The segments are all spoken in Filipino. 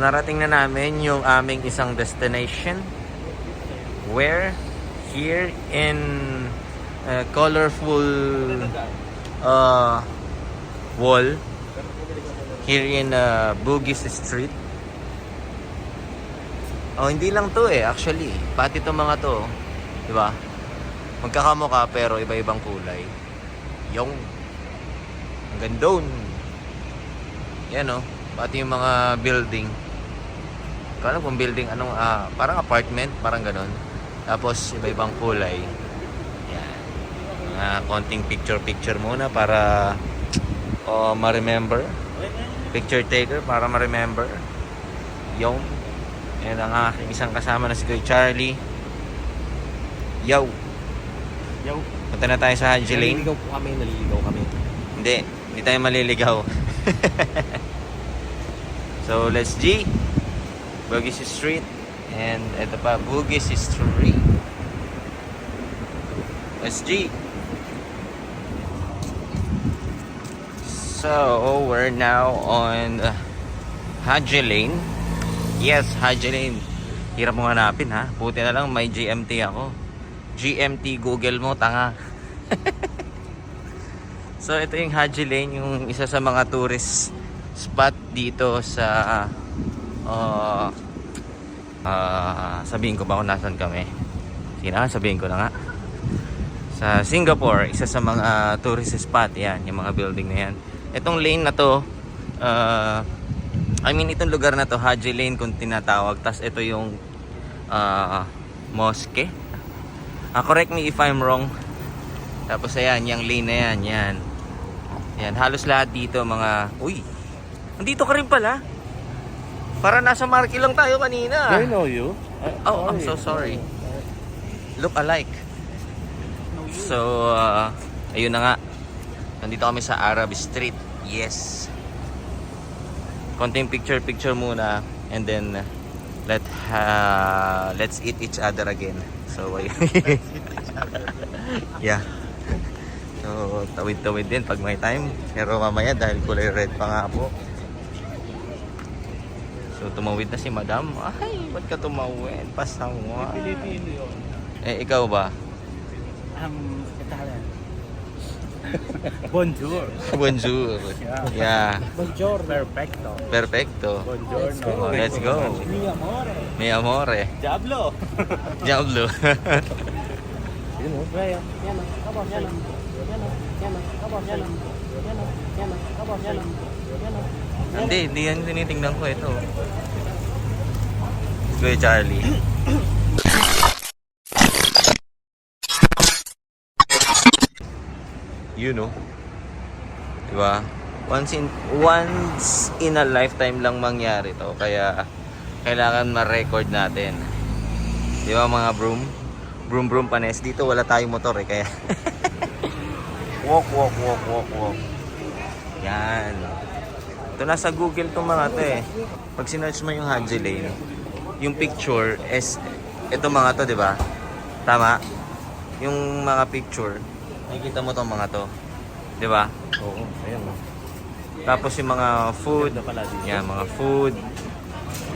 narating na namin yung aming isang destination. Where? Here in colorful wall. Here in Bugis Street. Oh, hindi lang to actually. Pati itong mga to, di ba? Magkakamukha pero iba-ibang kulay. Yung ang gandun. Yan oh. Pati yung mga building. Kala kung building anong parang apartment, parang ganon. Tapos iba-ibang kulay. Yan. Konting picture muna para ma-remember. Picture taker para ma-remember. Yung and ang aking isang kasama na si Kuya Charlie. Yo. Punta na tayo sa Haji Lane. Naliligaw kami. Hindi tayo maliligaw. So let's G. Bugis Street. And ito pa, Bugis Street. Let's G. So we're now on Haji Lane. Yes, Haji Lane. Hirap mo hanapin ha. Buti na lang may GMT ako. GMT Google mo, tanga. So ito yung Haji Lane, yung isa sa mga tourist spot dito sa sabihin ko ba kung nasan kami? Sige na, sabihin ko na nga. Sa Singapore, isa sa mga tourist spot yan, yung mga building na yan. Itong lane na to itong lugar na to, Haji Lane kung tinatawag. Tas ito yung mosque. Correct me if I'm wrong. Tapos ayan, yung lane na yan. Yan, halos lahat dito mga... Uy! Nandito ka rin pala. Para nasa Marky lang tayo kanina. I know you. I'm so sorry. Look alike. So, ayun na nga. Nandito kami sa Arab Street. Yes. Konting picture muna. And then, let's eat each other again. So, yeah. So, tawid-tawid din pag may time. Pero mamaya dahil kulay red pa nga po. So, tumawid na si Madam. Ay, ba't ka tumawid? Pasawa. Pilipino yun. Ikaw ba? Italian. Bonjour. Bonjour. Yeah. Bonjour. Perfecto. Perfecto. Bonjour. Let's go. Mi amore. Mi amore. Diablo. Diablo. Yun o. Yan o. Kabos. Yan o. Kabos. Yan o. Hindi yan tinitingnan ko ito. Kuya Charlie. You know. Diba? Once in a lifetime lang mangyari to. Kaya kailangan ma-record natin. Diba mga broom panes. Dito wala tayong motor kaya walk. Yan. Ito nasa Google itong mga to Pag sinearch mo yung Haji Lane, yung picture is ito mga to, diba? Tama? Yung mga picture, nakikita mo tong mga to. Diba? Oo. Ayan o. Tapos yung mga food. Pala dito. Yeah, mga food.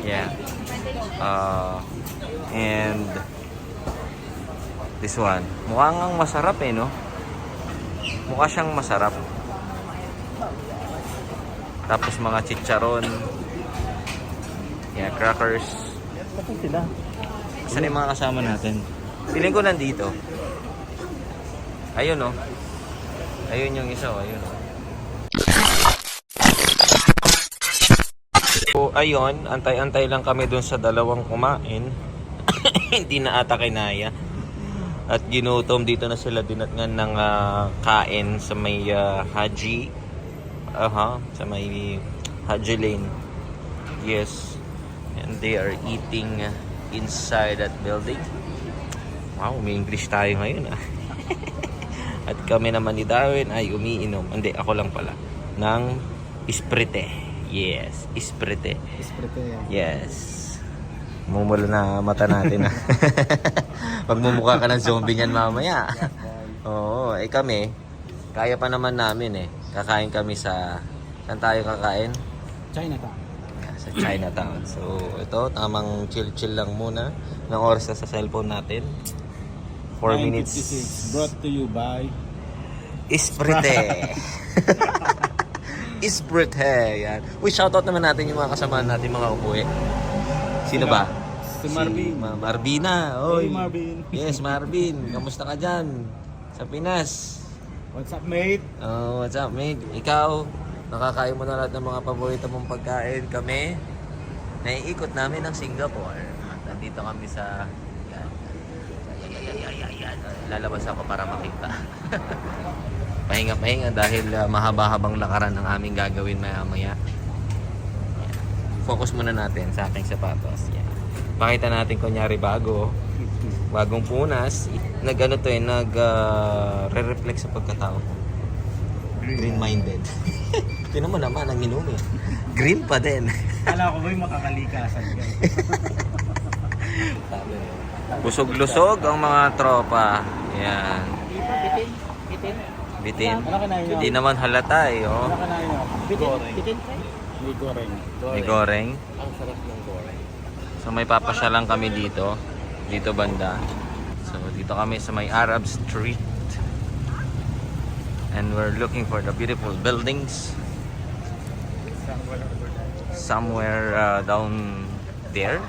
Yeah. And this one. Mukhang ang masarap no? Mukha siyang masarap. Tapos mga chicharon. Yeah, crackers. Saan sila? Saan yung mga kasama natin? Feeling ko nandito. Ayun Ayun yung isa ayun So ayun, antay-antay lang kami dun sa dalawang kumain. Hindi na ata kinaya. At ginutom dito na sila dinatngan ng kain sa may Haji. Sa may Haji Lane. Yes. And they are eating inside that building. Wow, may English tayo ngayon At kami naman ni Darwin ay umiinom. Hindi, ako lang pala. Ng Isprite. Yes, Isprite. Yes. Mumula na mata natin Pagmumukha ka ng zombie niyan mamaya. Oo, kami. Kaya pa namin Kakain kami sa... Saan tayo kakain? Chinatown. Sa Chinatown. So, ito, tamang chill-chill lang muna ng oras na sa cellphone natin. 4 minutes. 9:56, brought to you by Isprite. Isprite. Yan. Uy, shoutout naman natin yung mga kasama natin mga upuwi. Sino ba? Si Marvin. Marbina. Oy. Hey, Marvin. Yes, Marvin. Kamusta ka dyan? Sa Pinas. What's up, mate? Oh, what's up, mate? Ikaw, nakakain mo na lahat ng mga paborito mong pagkain. Kami, naiikot namin ng Singapore. At nandito kami sa... Yan. Lalabas ako para makita. Pahinga-pahinga dahil mahaba-habang lakaran ang aming gagawin maya-maya. Yan. Focus muna natin sa aking sapatos. Yan. Pakita natin kunyari bagong punas. Nag-ano to re-reflect sa pagkatao. Green-minded. Tinan mo naman ang inumi. Green pa din. Kala ko ba'y makakalikasan ka? Busog-lusog ang mga tropa. Yan. Di ba? Bitin. Bitin. Ano kanain nyo? Hindi naman halata eh. Oh. Ano kanain nyo? Bitin. May goreng. May goreng. Ang sarap ng goreng. So may papasyalan kami dito. Dito banda. So dito kami sa may Arab Street. And we're looking for the beautiful buildings. Somewhere down there.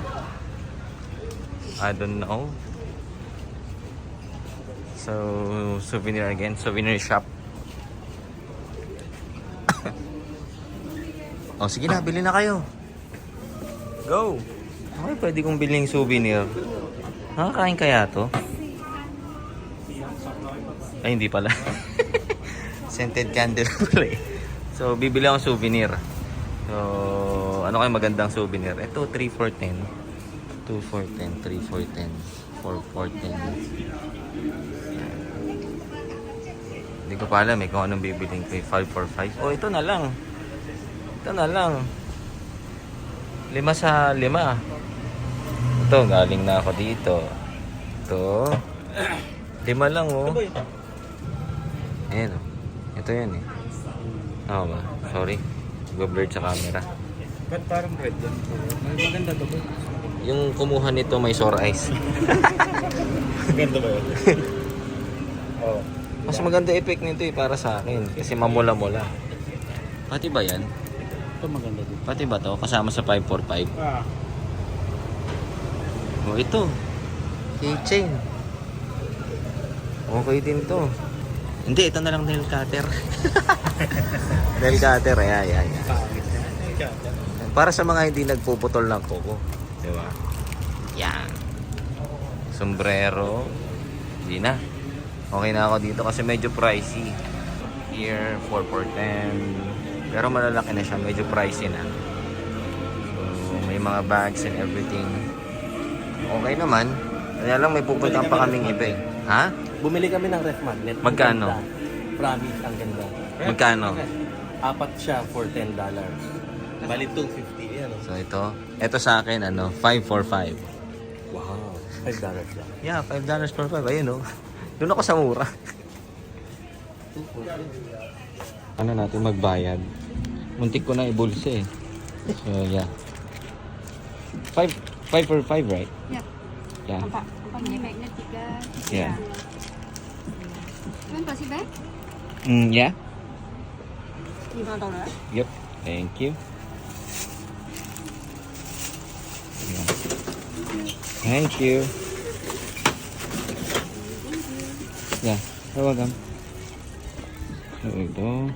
I don't know. So souvenir again. Souvenir shop. Oh sige na, bili na kayo. Go! Okay, pwede kong biling souvenir. Nakakain kaya to? Ay, hindi pala. Scented candle pala eh. So, bibili akong souvenir. So, ano kayo magandang souvenir? Ito, 3 for 10. 2 for 10, 3 for 10, 4 for 10. Yan. Hindi ko pa alam eh kung anong bibiling ko. 5 for 5. Oh, ito na lang. Ito na lang. 5 sa 5. Ito, galing na ako dito. Ito. 5 lang oh. Ayan oh. Ito yan eh. Oo ba? Sorry. Go-blurred sa camera. Ba't parang red yan? Maganda to ba? Yung kumuha nito may sore eyes. Maganda ba yun? Oo. Mas maganda effect nito eh para sa akin. Kasi mamula-mula. Pati ba yan? Ito maganda din. Pati ba to? Kasama sa 545. Ah. Oh, ito. Keychain. Okay din to. Hindi, ito na lang nail cutter. Nail cutter, ayan. Pangit na. Para sa mga hindi nagpuputol ng kuko. Diba? Yan. Sombrero. Hindi na. Okay na ako dito kasi medyo pricey. Here, 4 for 10. Pero malalaki na siya. Medyo pricey na. So, may mga bags and everything. Okay naman. Kaya lang may pupuntahan pa kaming iba eh. Ha? Bumili kami ng ref magnet. Magkano? Ang ganda. Promise, ang ganda. Magkano? 4 siya for $10. Bali 250 yan. So ito sa akin 5 for 5. Wow. $5 lang. Yeah, $5 for 5. Ayun oh. Doon ako sa mura. 2 for 10. Ano natin magbayad? Muntik ko na ibulsa eh. So yeah. 5 for 5, right? Ya, Yeah. punya magnet 3. Yeah. Tuan kasih bag? Yeah. $5. Yep. Thank you. Yeah. Thank you. Yeah. You're welcome. So ito.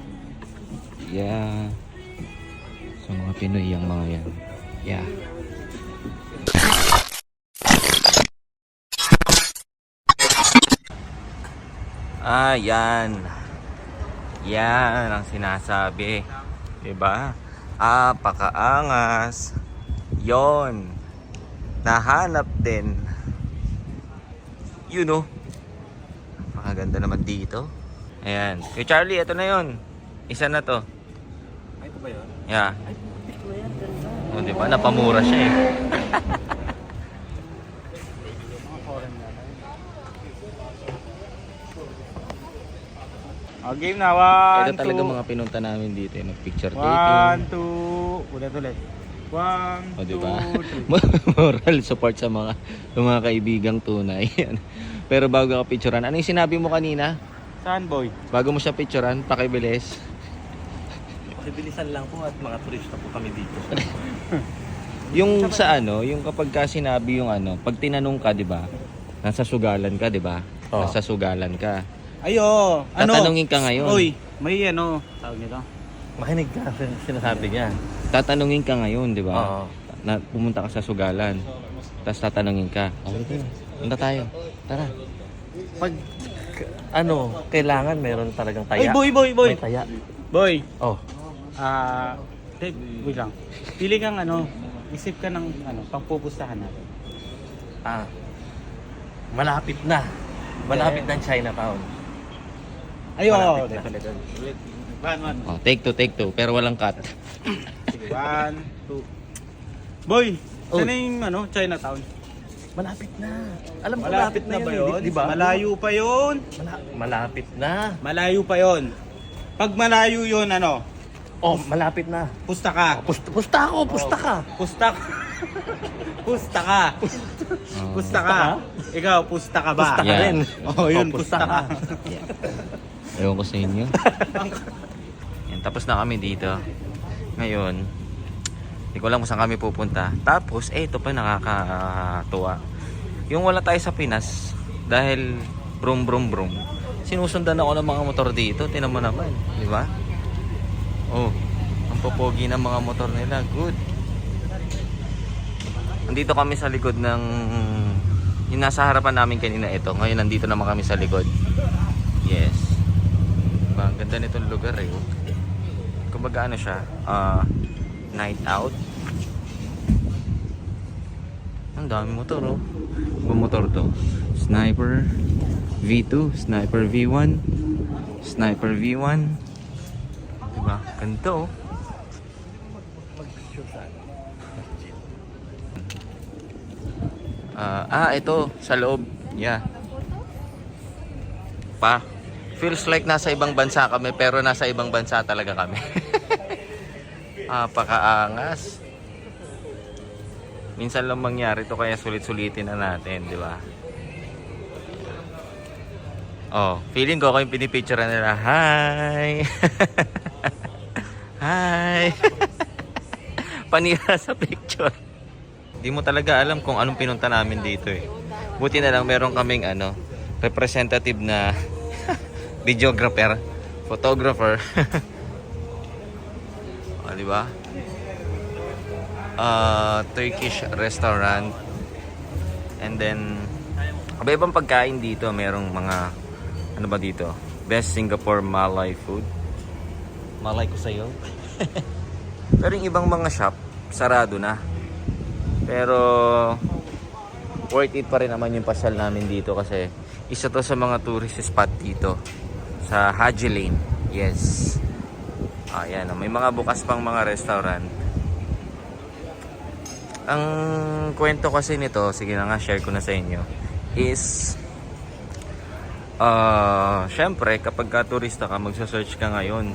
Yeah. So mga Pinoy yung mga yan. Yeah. Yan. Yan ang sinasabi. Diba? Pakaangas. Yon. Nahanap din. You know. Napakaganda naman dito. Ayan. Kay Charlie, ito na yon. Isa na to. Ay, ito ba yun? Yeah. O, diba? Napamura siya eh. Game na. 1, Ito talaga mga pinunta namin dito. Nag-picture 1, taking. 2. Ulit. 1, O, diba? 2, 3. Moral support sa mga kaibigang tunay. Pero bago ka picturean, ano yung sinabi mo kanina? Saan, boy? Bago mo siya picturean, pakibilis. Pakibilisan lang po at mga turista po kami dito. Yung sa ano, yung kapag ka sinabi yung ano, pag tinanong ka, di ba? Nasa sugalan ka, di ba? Oo. Nasa sugalan ka. Ayo, ano? Tatanungin ka ngayon. Uy, may ano, tawag nito? Makinig ka sa sinasabi niya. Tatanungin ka ngayon, di ba? Oo. Na pumunta ka sa sugalan. Tapos tatanungin ka. Okay, punta tayo. Tara. Pag kailangan meron talagang taya. Uy, boy. May taya. Boy, Oh. wait lang. Pili kang ano, isip ka ng ano, pangpupustahan natin. Malapit na. Malapit na ang Chinatown. Ayo, Malapit na. definitely. One. Oh, take two. Pero walang cut. Sige, 1, 2. Boy, Oh. saan na yung ano, Chinatown? Malapit na. Alam ko Malapit na ba yun? Di ba? Malayo pa yun. Malapit na. Malayo pa yun. Pag malayo yun, ano, Oh, malapit na. pusta ka. Pusta ka. Pusta ka. Pusta ka. Pusta ka. Ikaw, pusta ka ba? Pusta ka Yeah. rin. Oh, yun, Oh, pusta ka. Ewan ko sa inyo. Yan, tapos na kami dito. Ngayon, hindi ko alam kung saan kami pupunta. Tapos, ito pa nakakatuwa. Yung wala tayo sa Pinas, dahil brum, sinusundan ako ng mga motor dito. Tinan mo naman, di ba? Oh, ang popogi ng mga motor nila. Good. Nandito kami sa likod ng... Yung nasa harapan namin kanina ito. Ngayon, nandito naman kami sa likod. Yes. Diba? Ang ganda nitong lugar eh. Oh. Kumbaga ano siya, night out. Ang dami motor oh. Ang motor to? Sniper V2, Sniper V1, Sniper V1. Diba? Ganito oh. Ito sa loob. Yeah. Feels like nasa ibang bansa kami pero nasa ibang bansa talaga kami. Pakaangas. Minsan lang mangyari to kaya sulit-sulitin na natin, di ba? Oh, feeling ko ako yung pinipicture nila. Hi! Hi! Panira sa picture. Di mo talaga alam kung anong pinunta namin dito eh. Buti na lang meron kaming representative na videographer, photographer. Di ba? Turkish restaurant. And then iba-ibang pagkain dito, merong mga ano ba dito? Best Singapore Malay food. Malay ko sa'yo. Pero yung ibang mga shop sarado na. Pero worth it pa rin naman yung pasyal namin dito kasi isa to sa mga tourist spot dito sa Haji Lane. Yes. Ayan, may mga bukas pang mga restaurant. Ang kwento kasi nito, sige na nga, share ko na sa inyo, is syempre kapag ka turista ka, magsa-search ka ngayon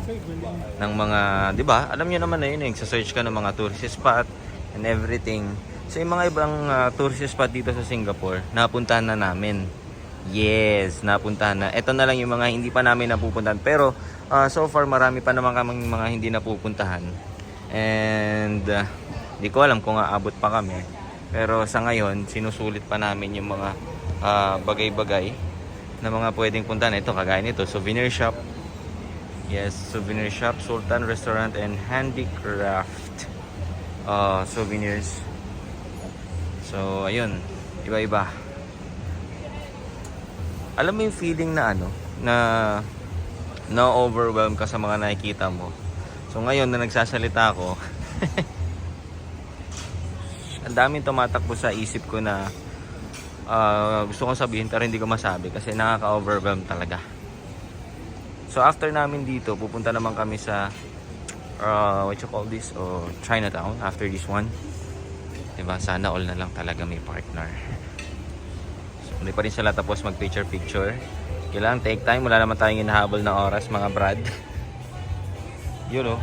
ng mga, di ba? Alam niyo naman na yun, magsa-search ka ng mga tourist spot and everything. So yung mga ibang tourist spot dito sa Singapore, napuntahan na namin. Yes, napuntahan na. Ito na lang yung mga hindi pa namin napupuntahan. Pero so far marami pa naman kaming mga hindi napupuntahan. And hindi ko alam kung aabot pa kami. Pero sa ngayon, sinusulit pa namin yung mga bagay-bagay na mga pwedeng puntahan. Ito, kagaya nito, souvenir shop. Yes, souvenir shop, Sultan Restaurant and Handicraft souvenirs. So, ayun, iba-iba. Alam mo yung feeling na na overwhelm ka sa mga nakikita mo. So, ngayon na nagsasalita ako, ang daming tumatakbo sa isip ko na gusto kong sabihin pero hindi ko masabi kasi nakaka-overwhelm talaga. So after namin dito, pupunta naman kami sa what you call this, Chinatown after this one. Diba? Sana all na lang talaga may partner. So hindi pa rin sila tapos mag picture. Kailangan take time, wala naman tayong hinahabol na oras mga brad. Yun oh.